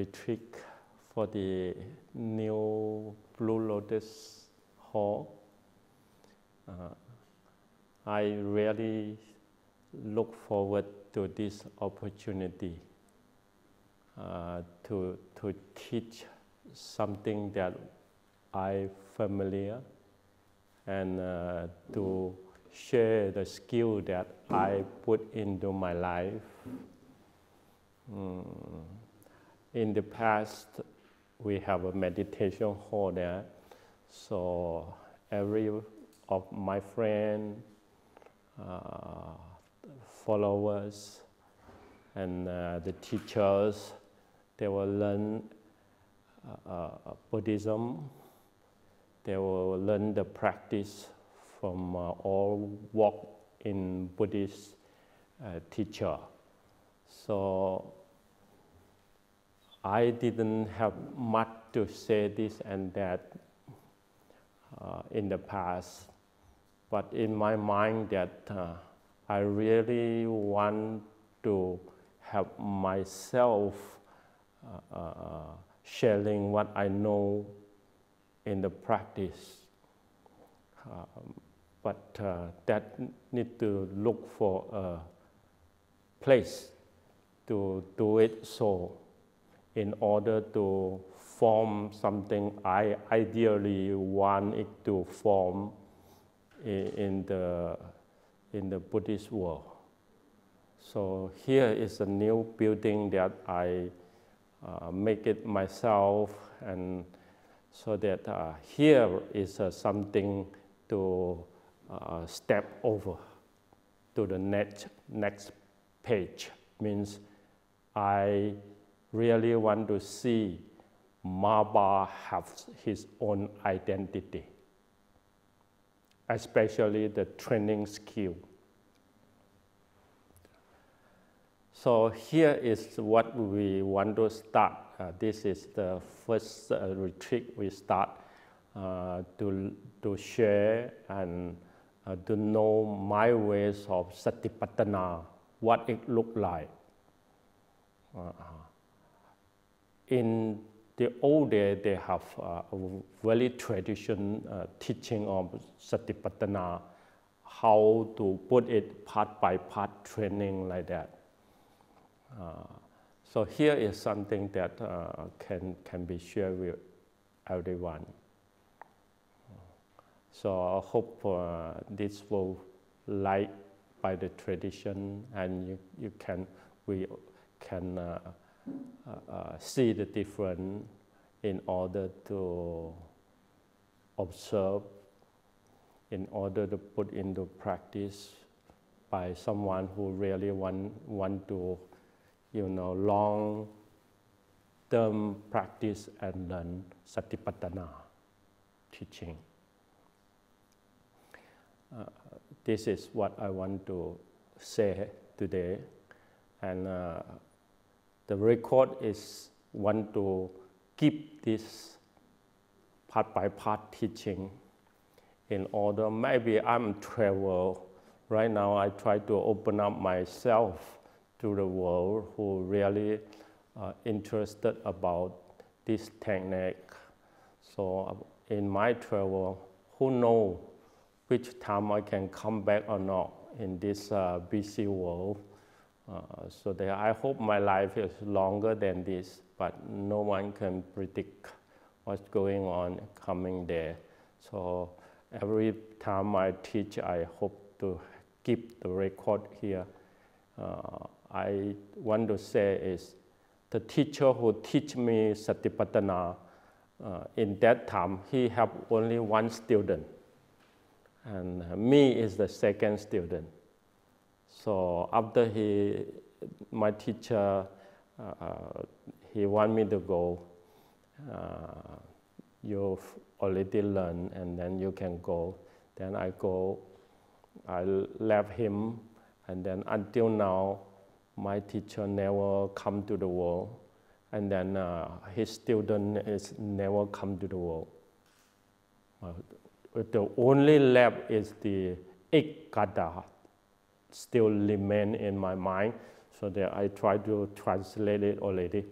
retreat for the new Blue Lotus Hall. I really look forward to this opportunity to teach something that I'm familiar and to share the skill that I put into my life. In the past, we have a meditation hall there, so every of my friends, followers, and the teachers, they will learn Buddhism. They will learn the practice from all walk in Buddhist teacher. So I didn't have much to say this and that in the past, but in my mind that I really want to have myself sharing what I know in the practice, but that need to look for a place to do it so in order to form something I ideally want it to form in the Buddhist world. So here is a new building that I make it myself, and so that here is something to step over to the next page. Means I really want to see Maba have his own identity, especially the training skill. So here is what we want to start. This is the first retreat we start to share and to know my ways of Satipatthana, what it looked like. In the old days, they have a very traditional teaching of Satipatthana, how to put it part by part training like that. So here is something that can be shared with everyone. So I hope this will like by the tradition, and we can see the difference in order to observe, in order to put into practice by someone who really want to, long-term practice and learn Satipatthana teaching. This is what I want to say today, and the record is want to keep this part by part teaching in order. Maybe I'm travel right now. I try to open up myself to the world who really interested about this technique. So in my travel, who knows which time I can come back or not in this busy world. So that I hope my life is longer than this, but no one can predict what's going on coming there. So every time I teach, I hope to keep the record here. I want to say is the teacher who teach me Satipatthana, in that time, he have only one student, and me is the second student. So after my teacher, he want me to go, you've already learned and then you can go. Then I go, I left him, and then until now, my teacher never come to the world, and then his student is never come to the world. The only left is the Ikkada, still remain in my mind, so that I try to translate it already.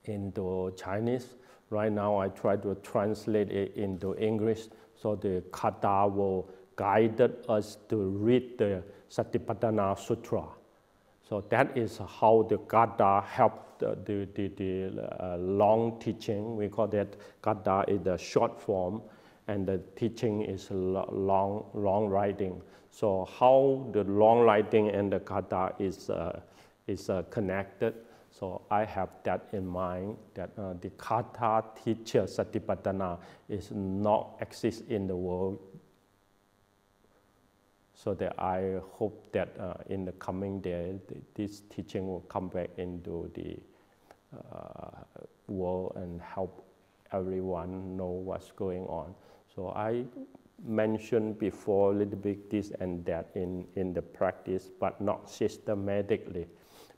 into Chinese. Right now I try to translate it into English, so the kata will guide us to read the Satipatthana Sutra. So that is how the kata helped the long teaching. We call that kata is the short form, and the teaching is long writing. So how the long writing and the kata is connected. So I have that in mind, that the kata teacher Satipatthana is not exist in the world. So that I hope that in the coming day, this teaching will come back into the world and help everyone know what's going on. So I mentioned before a little bit this and that in the practice, but not systematically.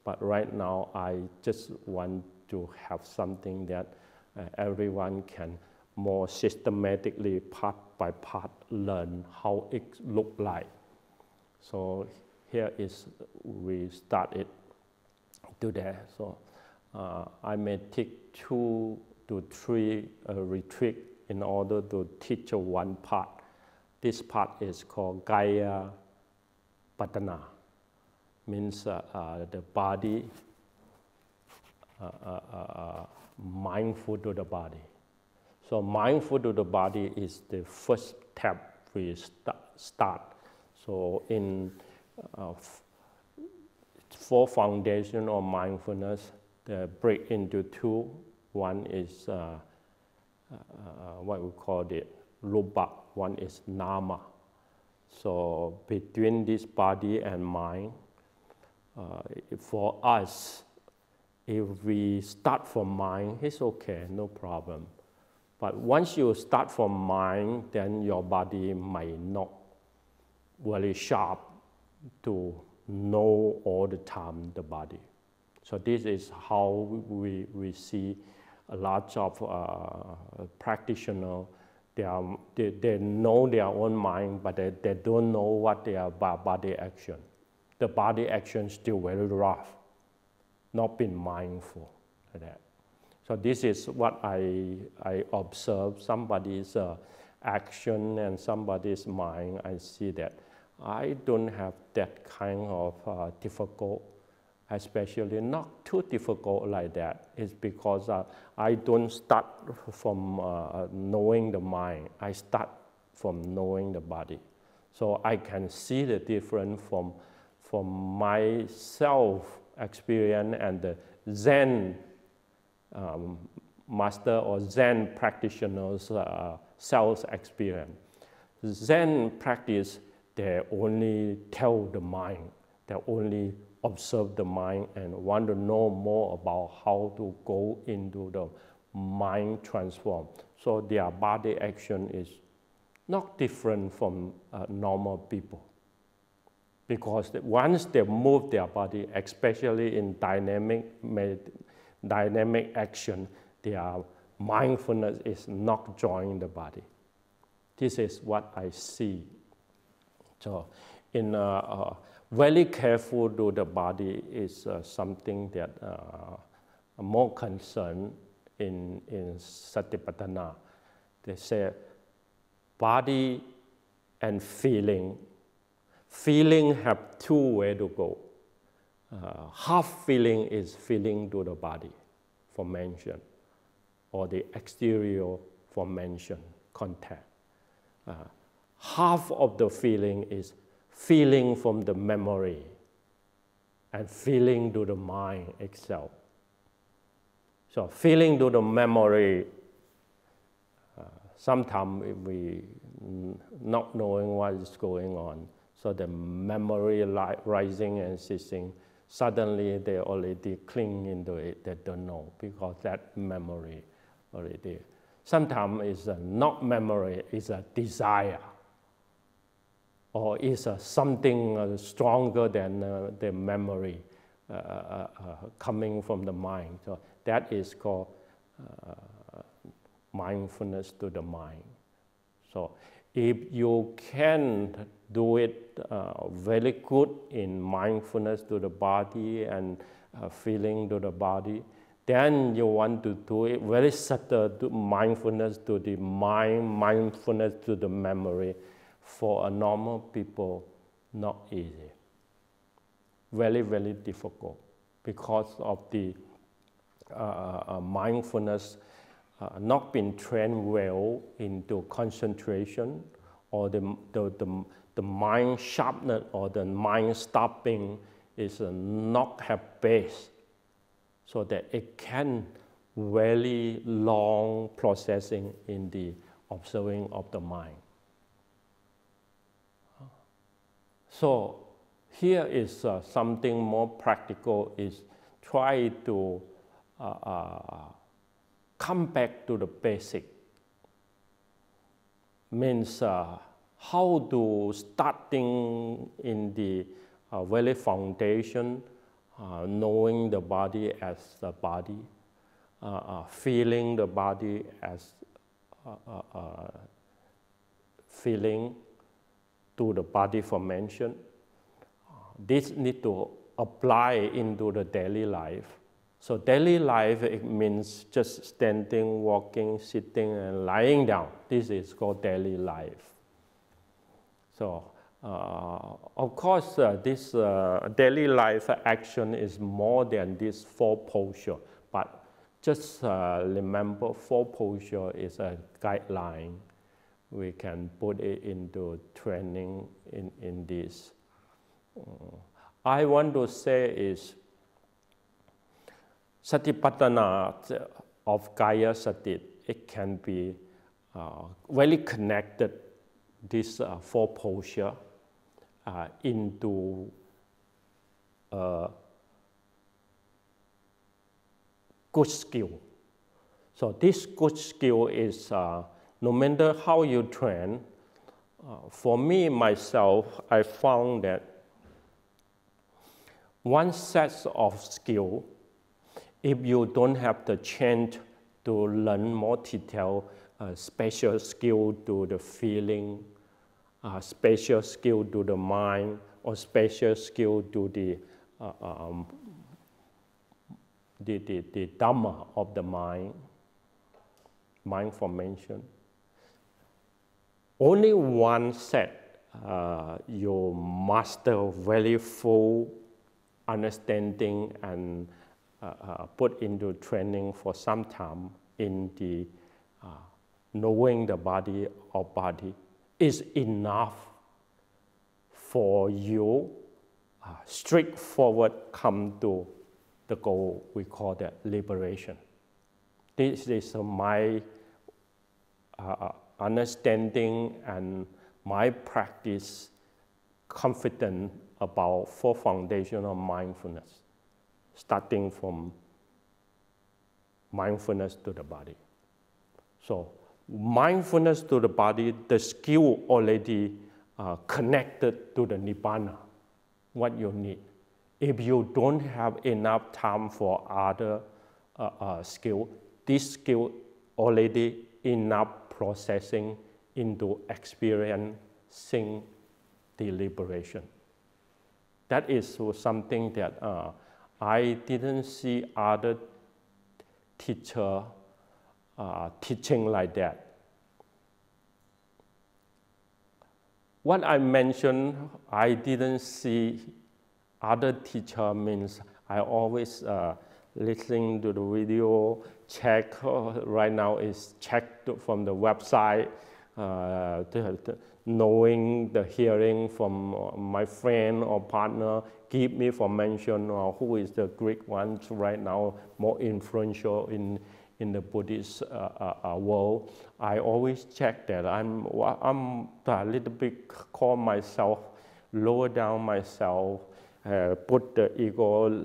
But right now, I just want to have something that everyone can more systematically, part by part, learn how it looks like. So here is, we started today. So I may take 2 to 3 retreats in order to teach one part. This part is called Kaya Patana, means the body, mindful to the body. So mindful to the body is the first step we start. So in 4 foundations of mindfulness, they break into 2. One is what we call it rupa, one is nama. So between this body and mind, for us, if we start from mind, it's okay, no problem. But once you start from mind, then your body might not very sharp to know all the time the body. So this is how we see a lot of practitioners. They know their own mind, but they don't know what their body action. The body action is still very rough, not being mindful of that. So this is what I observe, somebody's action and somebody's mind. I see that I don't have that kind of difficult, especially not too difficult like that. It's because I don't start from knowing the mind. I start from knowing the body. So I can see the difference from my self experience and the Zen master or Zen practitioner's self experience. Zen practice, they only tell the mind, they only observe the mind and want to know more about how to go into the mind transform. So their body action is not different from normal people. Because once they move their body, especially in dynamic action, their mindfulness is not joining the body. This is what I see. So in very careful to the body is something that I'm more concerned in Satipatthana. They say body and feeling. Feeling have 2 ways to go. Half feeling is feeling to the body, formation, or the exterior formation, contact. Half of the feeling is feeling from the memory and feeling to the mind itself. So feeling to the memory, sometimes we not knowing what is going on. So the memory rising and ceasing, suddenly they already cling into it, they don't know, because that memory already. Sometimes it's not memory, it's a desire, or it's something stronger than the memory coming from the mind. So that is called mindfulness to the mind. So if you can do it very good in mindfulness to the body and feeling to the body, Then you want to do it very subtle, to mindfulness to the mind, mindfulness to the memory. For a normal people, not easy. Very, very difficult because of the mindfulness not being trained well into concentration, or the mind sharpness or the mind stopping is not have base, so that it can very long processing in the observing of the mind. So here is something more practical, is try to come back to the basic. Means how to starting in the very foundation, knowing the body as the body, feeling the body as feeling to the body formation. This need to apply into the daily life. So daily life, it means just standing, walking, sitting, and lying down. This is called daily life. So of course, this daily life action is more than this 4 posture, but just remember 4 posture is a guideline. We can put it into training in this. I want to say is Satipatthana of Kaya Sati, it can be very connected, this 4 posture, into good skill. So this good skill is, no matter how you train, for me, myself, I found that one set of skill, if you don't have the chance to learn more detail, special skill to the feeling, special skill to the mind, or special skill to the Dhamma of the mind formation. Only one set you master very full understanding and put into training for some time in the knowing the body of body is enough for you straightforward come to the goal we call that liberation. This is my understanding and my practice, confident about 4 foundational mindfulness, starting from mindfulness to the body. So mindfulness to the body, the skill already connected to the Nibbana, what you need. If you don't have enough time for other skill, this skill already enough processing into experiencing the liberation. That is something that I didn't see other teacher teaching like that. What I mentioned, I didn't see other teacher, means I always listening to the video, check, right now is checked from the website, knowing the hearing from my friend or partner, give me information on who is the Greek ones right now, more influential in the Buddhist world. I always check that. I'm a little bit call myself, lower down myself, put the ego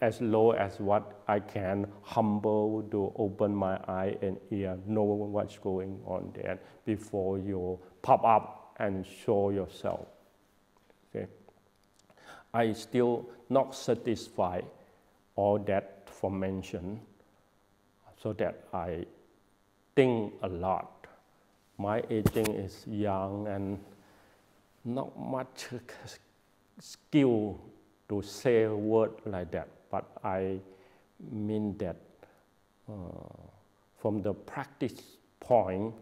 as low as what I can, humble to open my eye and ear, know what's going on there before you pop up and show yourself. Okay. I still not satisfied all that formation, so that I think a lot. My aging is young and not much skill to say a word like that, but I mean that from the practice point,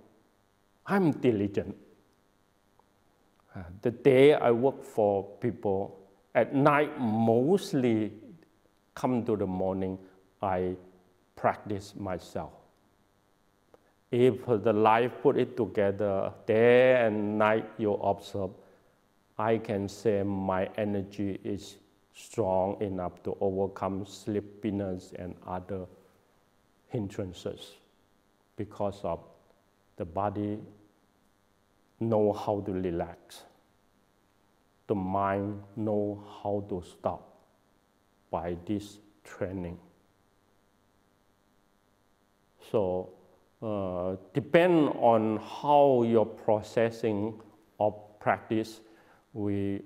I'm diligent. The day I work for people, at night mostly come to the morning, I practice myself. If the life put it together, day and night you observe, I can say my energy is strong enough to overcome sleepiness and other hindrances because of the body know how to relax. The mind know how to stop by this training. So depend on how your processing of practice we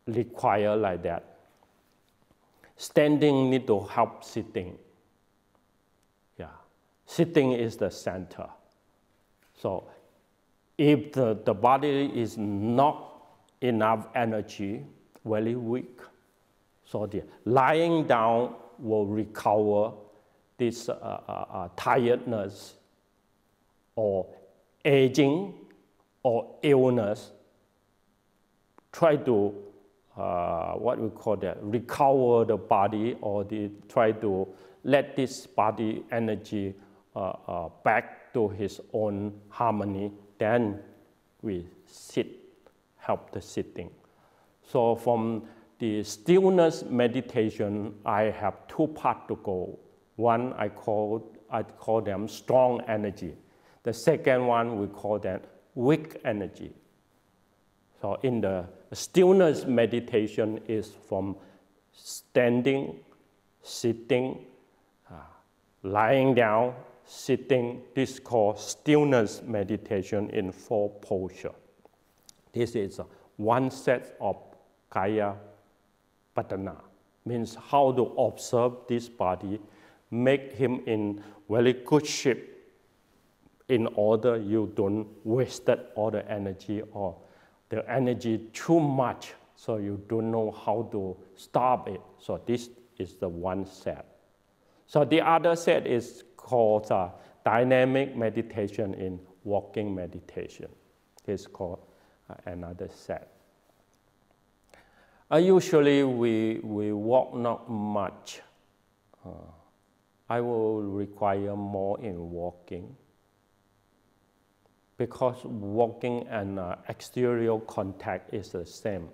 require like that. Standing need to help sitting. Yeah, sitting is the center. So if the body is not enough energy, very weak, so the lying down will recover this tiredness or aging or illness. Try to what we call that, recover the body, or try to let this body energy back to his own harmony. Then we sit, help the sitting. So from the stillness meditation, I have two parts to go. One I call them strong energy. The second one we call that weak energy. So in the stillness meditation is from standing, sitting, lying down, sitting. This is called stillness meditation in 4 postures. This is one set of Kaya Patana, means how to observe this body, make him in very good shape in order you don't waste all the energy or the energy too much, so you don't know how to stop it. So this is the one set. So the other set is called dynamic meditation in walking meditation. It's called another set. Usually we walk not much. I will require more in walking, because walking and exterior contact is the same.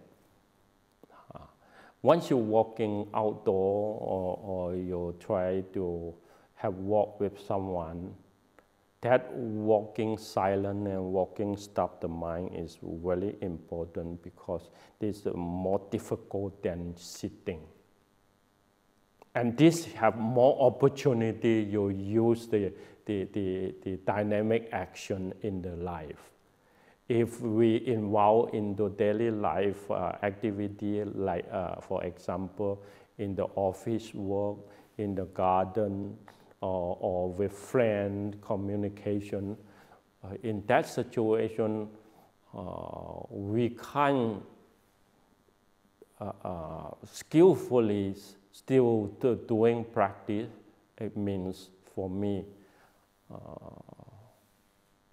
Once you're walking outdoor or you try to have walk with someone, that walking silent and walking stop the mind is very important, because this is more difficult than sitting. And this have more opportunity you use the dynamic action in the life. If we involve into daily life activity, like for example, in the office work, in the garden, or with friend communication, in that situation, we can't skillfully still doing practice. It means for me,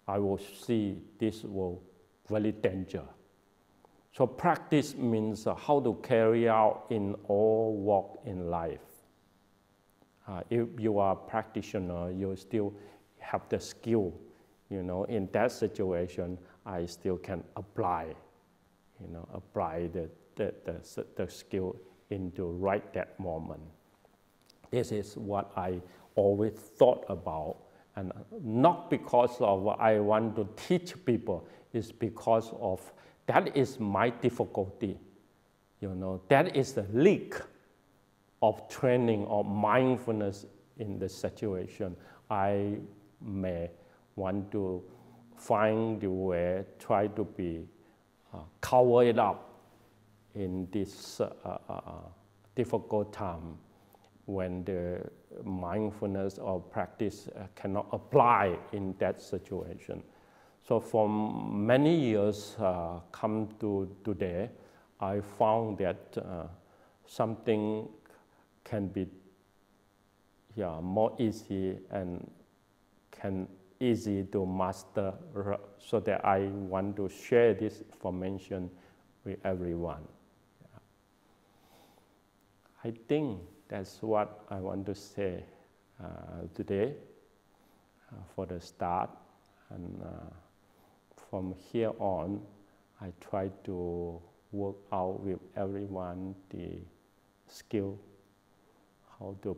I will see this will very danger. So practice means how to carry out in all walk in life. If you are a practitioner, you still have the skill. In that situation, I still can apply, apply the skill into right that moment. This is what I always thought about, and not because of what I want to teach people, it's because of that is my difficulty. That is the leak of training of mindfulness in the situation. I may want to find the way, try to be cover it up in this difficult time when the mindfulness or practice cannot apply in that situation. So for many years come to today, I found that something can be more easy and can easy to master, so that I want to share this information with everyone. I think that's what I want to say today for the start, and from here on I try to work out with everyone the skill how to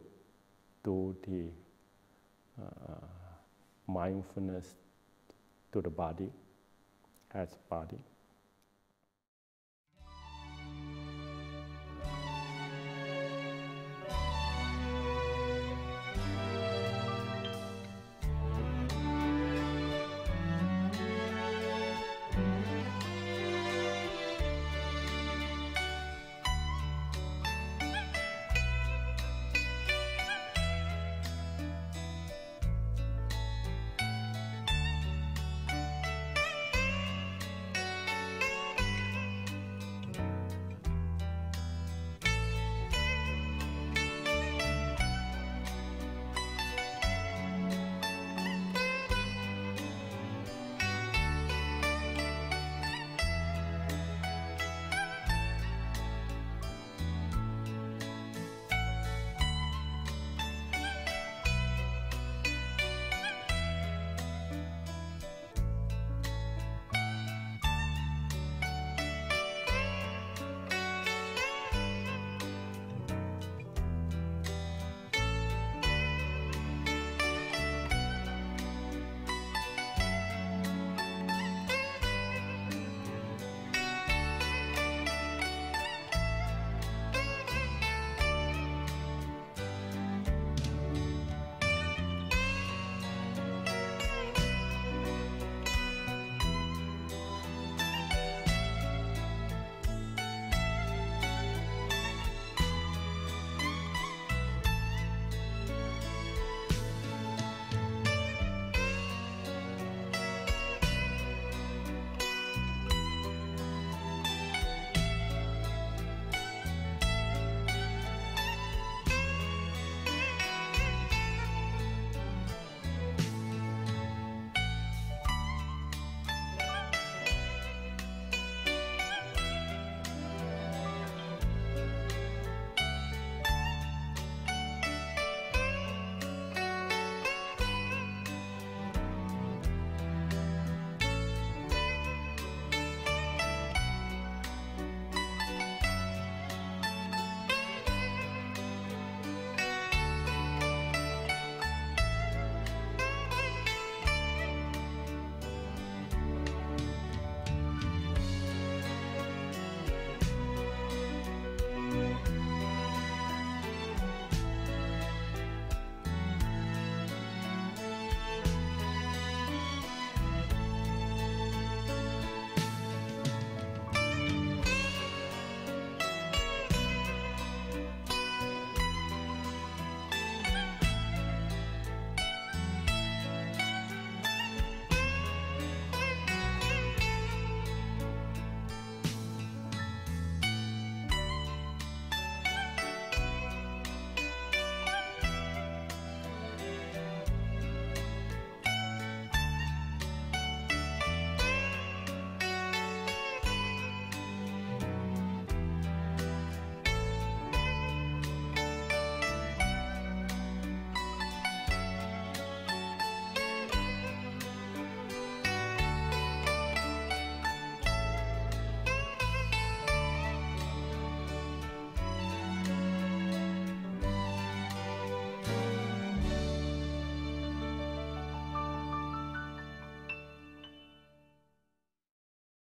do the mindfulness to the body, as body.